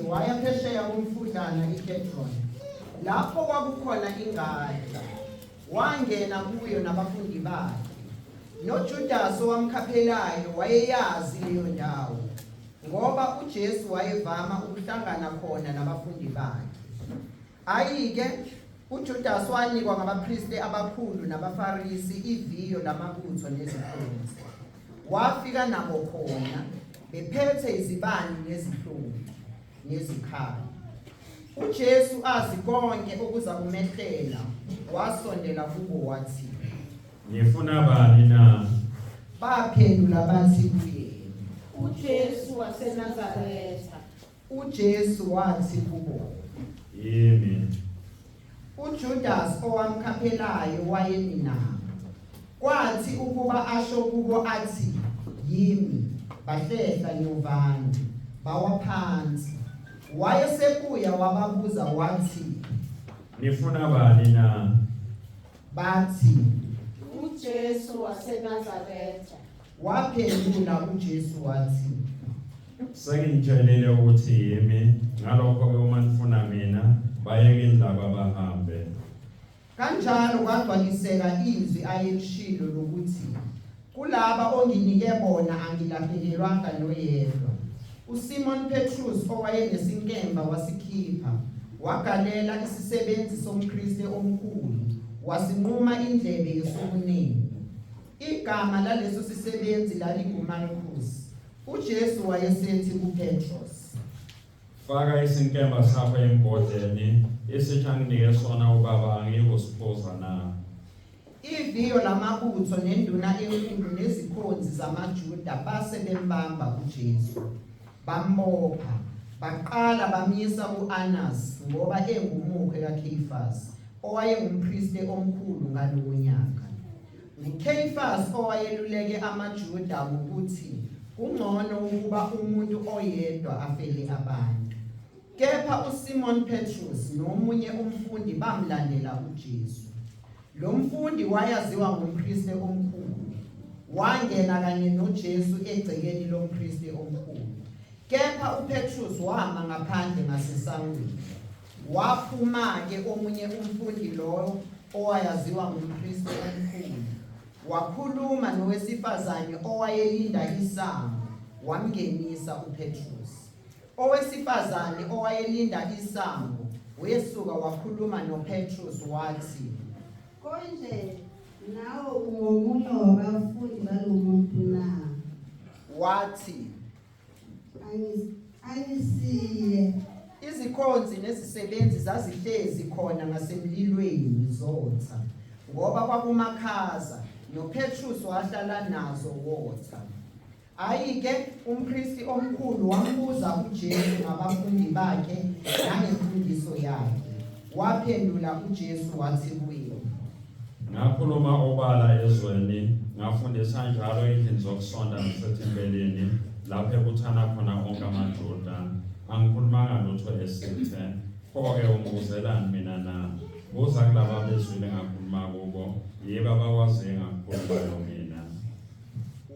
uJesu waya phesheya komfudlana iKedron. Lapho kwakukhona ingadla. Wangena kuyo nabafundi bakhe. NoJudas owamkhaphelayo wayeyazi leyo ndawo, ngoba uJesu wayevama ukuhlangana khona nabafundi bakhe. Ayike uJudas wanikwa ngabapristi abakhulu nabaFarisi iviyo lamabutho nezikhonzi. Wafika nabo khona bephethe izibani nezihlungu nezikhali. uJesu azi konke okuza kumehlela, wasondela kubo wathi, "Nifuna bani na?" Baphendula bathi kuye, uJesu waseNazaretha. uJesu wathi kubo, "Yimi." uJudas owamkhaphelayo wayemi nabo. Kwathi ukuba asho kubo athi, "Yimi," bahlehla nyovane, bawa phansi. Wayesebuya wababuza wathi, "Nifuna bani na?" bathi, uJesu waseNazaretha. waphendula uJesu wathi, "Sengitshelile ukuthi yimi, ngalokho-ke uma nifuna mina, bayeke indaba bahambe." kanjalo kwagcwaliseka izwi ayelishilo lokuthi, kulaba onginike bona angilahlekelwanga noyedwa. uSimon Petrus owayenesinkemba wasikhipha, wagalela isisebenzi sompristi omkhulu, wasinquma indlebe yesokunene. Igama laleso sisebenzi lalinguMalchus. uJesu wayesethi kuPetrus, "Faka isinkemba sakho embodleni, esithi anginike sona ubaba angikusiphuza na?" iviyo lamabutho nenduna enkulu nezikhonzi zamaJuda base bembamba uJesu, bambopha, baqala bamyisa u-Anas ngoba engumukhe kaKheyifasi, owayengumpristi omkhulu ngalowo nyaka. uKheyifasi owayeluleke amaJuda ngokuthi kungcono ukuba umuntu oyedwa afele abantu. Kepha uSimon Petrus nomunye umfundi bamlandela uJesu. Lo mfundi wayaziwa ngumpristi omkhulu. Wangena kanye noJesu egcekeni lompristi omkhulu. Kepha uPetrus wama ngaphandle ngasesangweni. Waphuma-ke omunye umfundi loyo owayaziwa ngumpristi omkhulu, wakhuluma nowesifazane owayelinda isango, wamngenisa uPetrus. Owesifazane owayelinda isango wesuka wakhuluma noPetrus wathi, "Konje nawe ungomunye wabafundi balomuntu na?" wathi, Angisiye. izikhonzi nezisebenzi zazihlezi khona ngasemlilweni zotha, ngoba kwakumakhaza, noPetrus wahlala nazo wotha. Ayike umpristi omkhulu wambuza uJesu ngabafundi bakhe nangemfundiso yakhe. Waphendula uJesu wathi kuye, "Ngakhuluma obala ezweni, ngafundisa njalo endlini zokusonda nasethempelini, lapho ekuthana khona onke amaJuda. Angikhulumanga lutho esithe. Pho-ke ungibuzelani mina na? Buza kulaba bezwile ngakhuluma kubo, yibo abakwaziyo engakukhulumayo mina."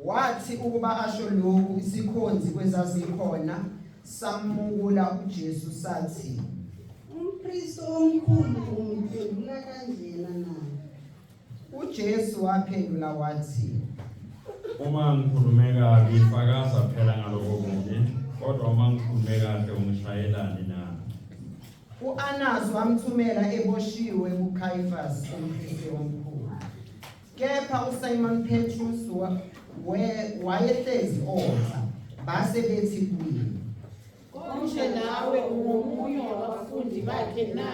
wathi ukuba asho lokhu isikhonzi kwezazikhona samukula uJesu sathi, Umpristi omkhulu umphendula kanjena na? uJesu waphendula wathi, "Uma ngikhulume kabi, fakaza phela ngalokho kubi, kodwa uma ngikhulume kahle ungishayelani na?" u-Anas wamthumela eboshiwe kuKhayifasi umpristi omkhulu. Kepha uSimon Petrus wayehlezi odla. Base bethi kuye, Konje nawe ungomunye wabafundi bakhe na?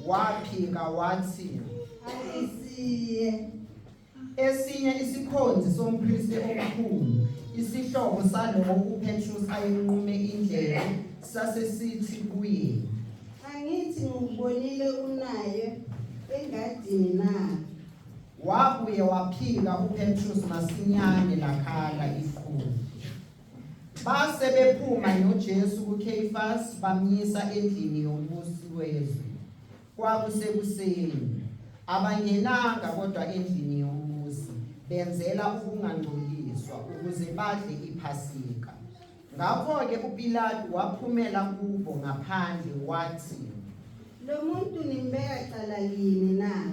waphika wathi, Angisiye. esinye isikhonzi sompristi omkhulu, isihlobo salowo uPetrus ayenqume indlebe, sasesithi kuye, Angithi ngikubonile unaye engadini na? wabuye waphika uPetrus masinyane lakhala ikhulu. Base bephuma noJesu kuKheyifasi bamyisa endlini yombusi wezwe. Kwakusekuseni, abangenanga kodwa endlini yombusi, benzela ukungangcoliswa ukuze badle iPhasika. Ngakho-ke uPilato waphumela kubo ngaphandle wathi, Lo muntu nimbeka cala yini na?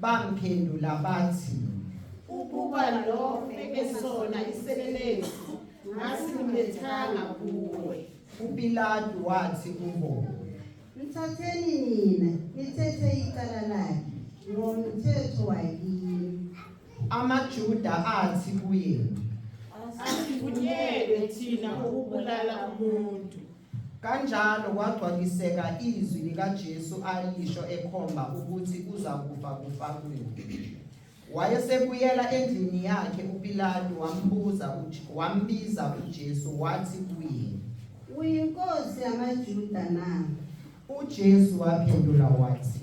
bamphendula bathi, ukuba lo ekesona iselelesi ngasimlethanga kuwe. uPilato wathi kubo, Mthatheni nina, nithethe icala lakhe ngomthetho wakini. amaJuda athi kuye, Asivunyelwe thina ukubulala umuntu. kanjalo kwagcwaliseka izwi likaJesu alisho ekhomba ukuthi uza kufa kufakiwe. Wayesebuyela endlini yakhe uPilato wambiza uJesu wathi kuye, Uyinkosi yamaJuda na? uJesu waphendula wathi,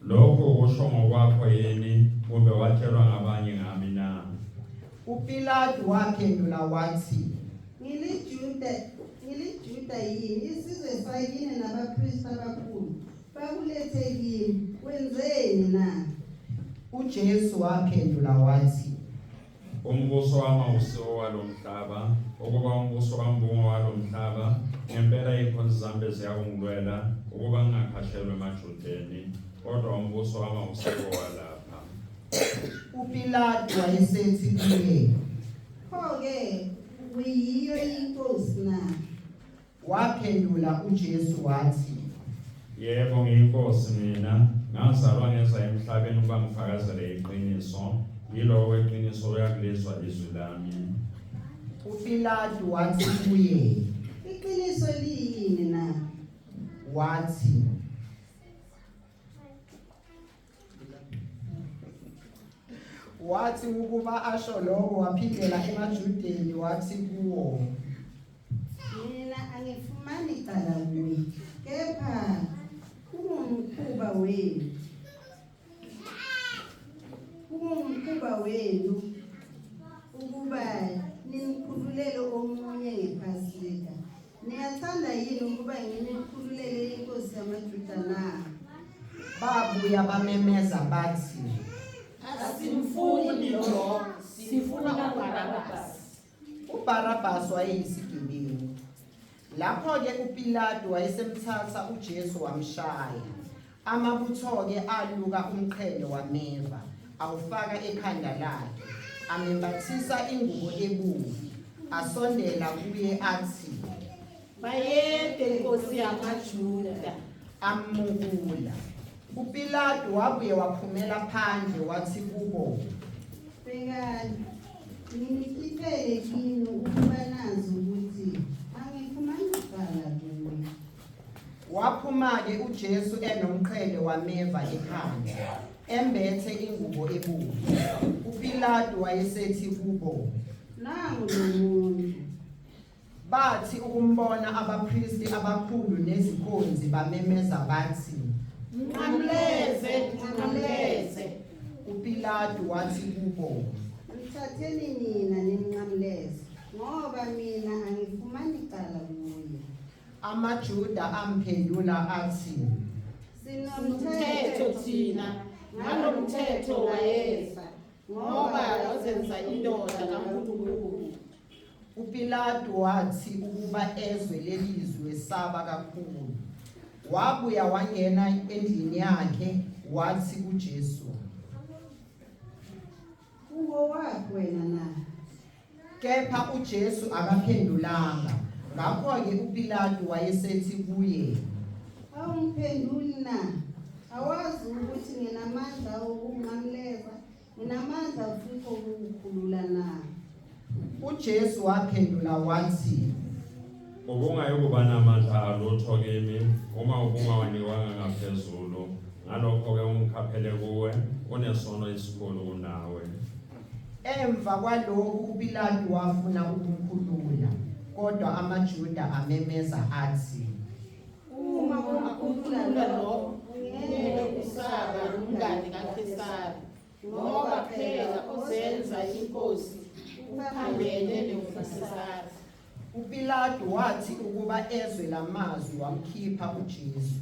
lokho kusho ngokwakho yini kumbe watshelwa ngabanye ngami na? uPilato waphendula wathi, Ngilijuda yini, isizwe sakini nabapristi abakhulu bakulethe kimi, wenzeni na? uJesu waphendula wathi, Umbuso wami awusiwo walomhlaba, ukuba umbuso wambungo walomhlaba, ngempela ikhonzi zami ziyakungilwela ukuba ngingakhashelwe emaJudeni, kodwa umbuso wami awusiwo walapha. uPilato wayesethi kuye, Pho-ke uyiyo inkosi na? waphendula uJesu wathi, Yebo ngiyinkosi mina, ngazalwa ngeza emhlabeni ukuba ngifakazele iqiniso, yilo kweqiniso uyakulizwa izwi lami. uPilato wathi kuye, Iqiniso liyini na? wathi ukuba asho lokho waphindela emaJudeni wathi kuwo, Mina angifumani cala kuye, kepha kungumkhuba wenu. Kungumkhuba wenu ukuba nimkhululele omunye ngePhasika. Niyathanda yini ukuba nginikhululele inkosi yamaJuda na? babuya bamemeza bathi, Asimfuni lo, sifuna uBarabhasi. uBarabhasi wayeyisigebengu. Lapho-ke uPilato wayesemthatha uJesu wamshaya. Amabutho-ke aluka umqhele wameva, awufaka ekhanda lakhe, amembathisa ingubo ebomvu, asondela kuye athi, Bayede Nkosi yamaJuda. amukula. uPilato wabuye waphumela phandle wathi kubo, Bhekani, nginikhiphele kini ukuba nazi ukuthi angifumani cala kuye. waphuma-ke uJesu enomqhele wameva ekhanda, embethe ingubo ebomvu. uPilato wayesethi kubo, Nangu lo muntu. bathi ukumbona abapristi abakhulu nezikhonzi bamemeza bathi, Mnqamleze, mnqamleze. uPilato wathi kubo, Mthatheni nina nimnqamleze, ngoba mina angifumani cala kuye. amaJuda amphendula athi, Sinomthetho thina, ngalomthetho wayeza, ngoba wazenza indoda kaNkulunkulu. uPilato wathi ukuba ezwe lelizwi wesaba kakhulu. Wabuya wangena endlini yakhe wathi kuJesu, Uwo wakho wena na? kepha uJesu akaphendulanga. Ngakho-ke uPilato wayesethi kuye, Awungiphenduli na? Awazi ukuthi nginamandla okunqamleza, nginamandla futhi okukhulula na? uJesu waphendula wathi, Ubungayi kuba namandla alutho kimi, uma ubungawanikwanga ngaphezulu, ngalokho-ke ungikhaphele kuwe, unesono esikhulu kunawe. emva kwalokhu uPilato wafuna ukumkhulula, kodwa amaJuda amemeza athi, Uma ungakhulula lo, ungeke usaba nomngane kaKesari, ngoba phela uzenza inkosi uphambene noKesari. uPilato wathi ukuba ezwe lamazwi wamkhipha uJesu.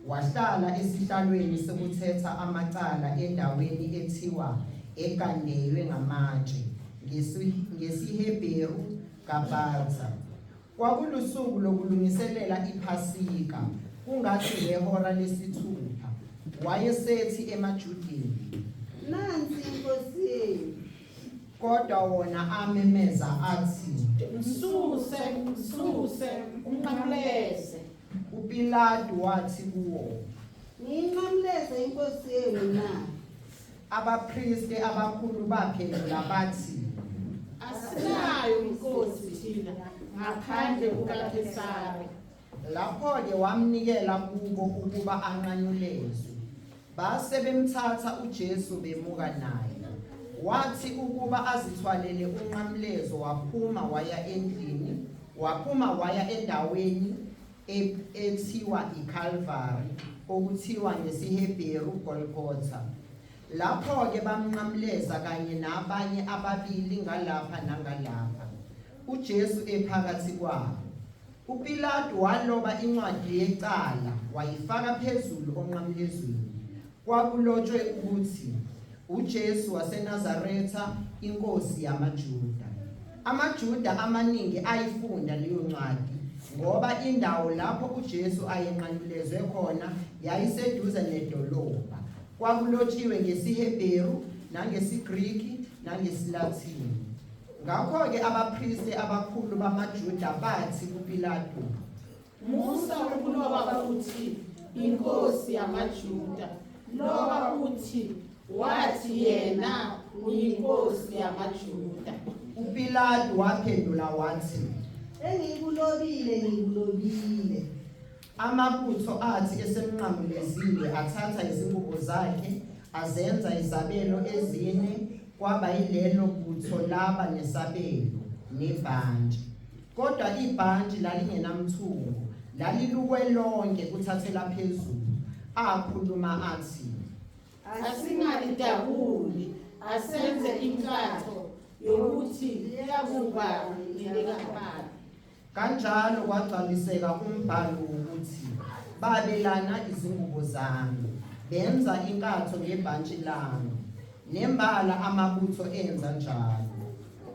Wahlala esihlalweni sokuthetha amacala endaweni ethiwa egandeywe ngamatshe, ngesiHebheru Gabatha. Kwakulusuku lokulungiselela iPhasika, kungathi ngehora lesithupha. Wayesethi emaJudeni, Nansi inkosi yenu. kodwa wona amemeza athi, Msuse, umnqamleze. uPilato wathi kuwo, Ngiyinqamleze inkosi yenu na. abapristi abakhulu baphendula bathi, Asinayo inkosi thina ngaphandle kukaKesari. lapho-ke wamnikela kubo ukuba anqanyulezwe. Base bemthatha uJesu bemuka naye. Wathi ukuba azithwalele unqamlezo waphuma waya endaweni ethiwa iCalvary, okuthiwa ngesiHebheru Golgotha. Lapho-ke bamnqamleza kanye nabanye ababili ngalapha nangalapha, uJesu ephakathi kwabo. uPilato waloba incwadi yecala wayifaka phezulu onqamlezweni. Kwakulotshwe ukuthi uJesu waseNazaretha, inkosi yamaJuda. AmaJuda amaningi ayifunda leyo ncwadi ngoba indawo lapho uJesu ayenqanyulezwe khona yayiseduze nedolobha. Kwakulotshiwe ngesiHebheru nangesiGriki nangesiLathini. Ngakho-ke abapristi abakhulu bamaJuda bathi kuPilato, Musa ukuloba uthi inkosi yamaJuda. Loba uthi wathi yena uyinkosi yamaJuda. uPilato waphendula wathi, Engikulobile ngikulobile. amabutho athi esemnqamulezile athatha izingubo zakhe azenza izabelo ezine. Kwaba yilelo butho laba nesabelo nebhantshi. Kodwa ibhantshi lalingenamthungo, lalilukwe lonke kuthathela phezulu. Akhuluma athi, Asingalidabuli, asenze inkatho yokuthi liyakuba ngelikaBaba. kanjalo kwagcwaliseka umbhalo wokuthi, babelana izingubo zami, benza inkatho ngebhantshi lami. Nembala amabutho enza njalo.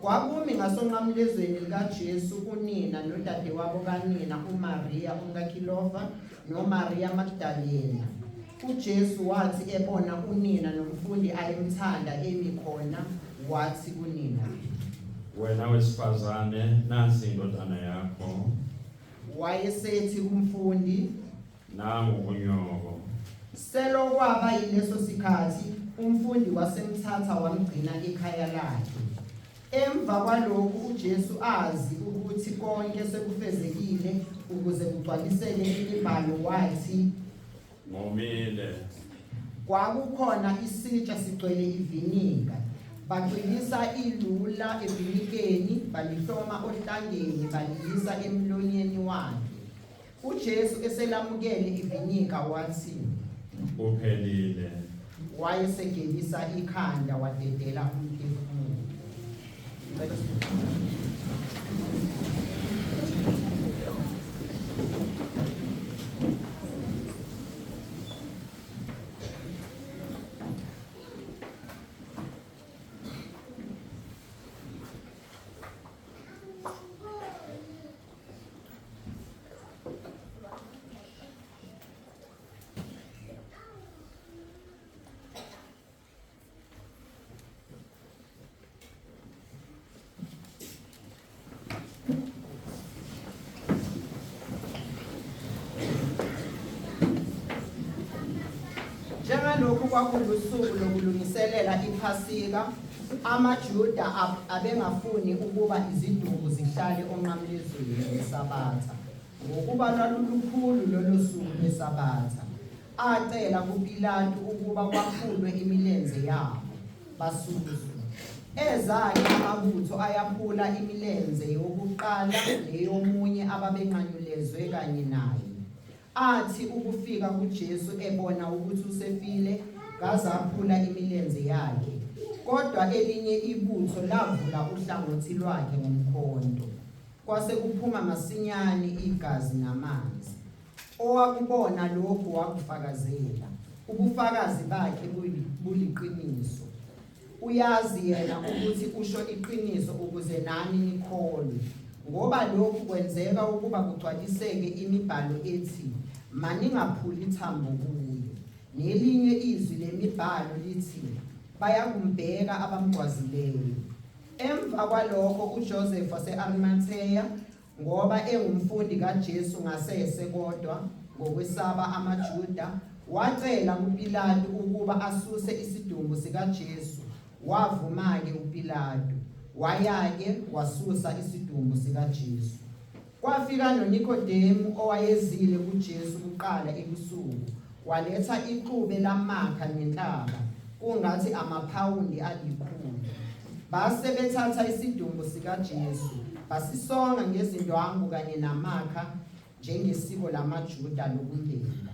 Kwakumi ngasonqamlezweni likaJesu unina nodadewabo kanina uMaria umkaKhilofa noMaria Magdalena. uJesu wathi ebona unina nomfundi ayemthanda emi khona, wathi kunina, Wena wesifazane, nansi indodana yakho. wayesethi kumfundi. Nangu unyoko. Selokwaba yileso sikhathi umfundi wasemthatha wamgcina ekhaya lakhe. Emva kwalokhu uJesu azi ukuthi konke sekufezekile ukuze kugcwaliseke imibhalo, wathi, Ngomile. kwakukhona isitsha sigcwele iviniga. Baqinisa ilula evinikeni, balihloma ohlangeni, baliyisa emlonyeni wakhe. uJesu eselamukele iviniga wathi, Uphelile. wayesegelisa ikhanda wadedela umphefumulo. Njengalokhu kwakulusuku lokulungiselela iPhasika, amaJuda abengafuni ukuba iziduku zihlale onqamlezweni ngeSabatha, ngokuba lwalulukhulu lolo suku lweSabatha. Acela kuPilato ukuba kwaphulwe imilenze yabo, basuswe. Ezake amabutho ayaphula imilenze yokuqala neyomunye ababenqanyulezwe kanye naye. Athi ukufika kuJesu ebona ukuthi usefile, ngazaphula imilenze yakhe. Kodwa elinye ibutho lavula uhlangothi lwakhe ngomkhonto. Kwase kuphuma masinyane igazi namanzi. Owakubona lokhu wakufakazela. Ubufakazi bakhe buliqiniso. Uyazi yena ukuthi usho iqiniso ukuze nani nikholwe, ngoba lokhu kwenzeka ukuba kugcwaliseke imibhalo ethi maningaphuli ithambo kuyo. Nelinye izwi lemibhalo lithi bayakumbheka abamgwazileyo. Emva kwalokho uJoseph wase-Arimatheya, ngoba engumfundi kaJesu ngasese kodwa ngokwesaba amaJuda, wacela kuPilato ukuba asuse isidumbu sikaJesu. Wavuma-ke uPilato, waya-ke wasusa isidumbu sikaJesu. Kwafika noNikodemu owayezile kuJesu kuqala ebusuku, waletha ixube lamakha nenhlaba, kungathi amaphawundi 100. Base bethatha isidumbu sikaJesu, basisonga ngezindwangu kanye namakha njengesiko lamaJuda lokumbela.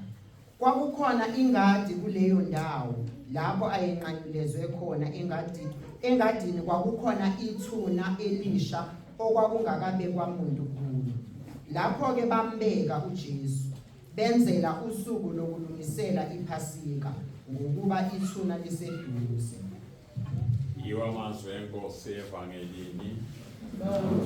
Kwakukhona ingadi kuleyo ndawo lapho ayenqanyulezwe khona engadini kwakukhona ithuna elisha okwakungakabekwa muntu kulo. Lapho-ke bambeka uJesu, benzela usuku lokulungisela iPhasika ngokuba ithuna liseduze. Yiwo amazwi enkosi evangelini. Lord,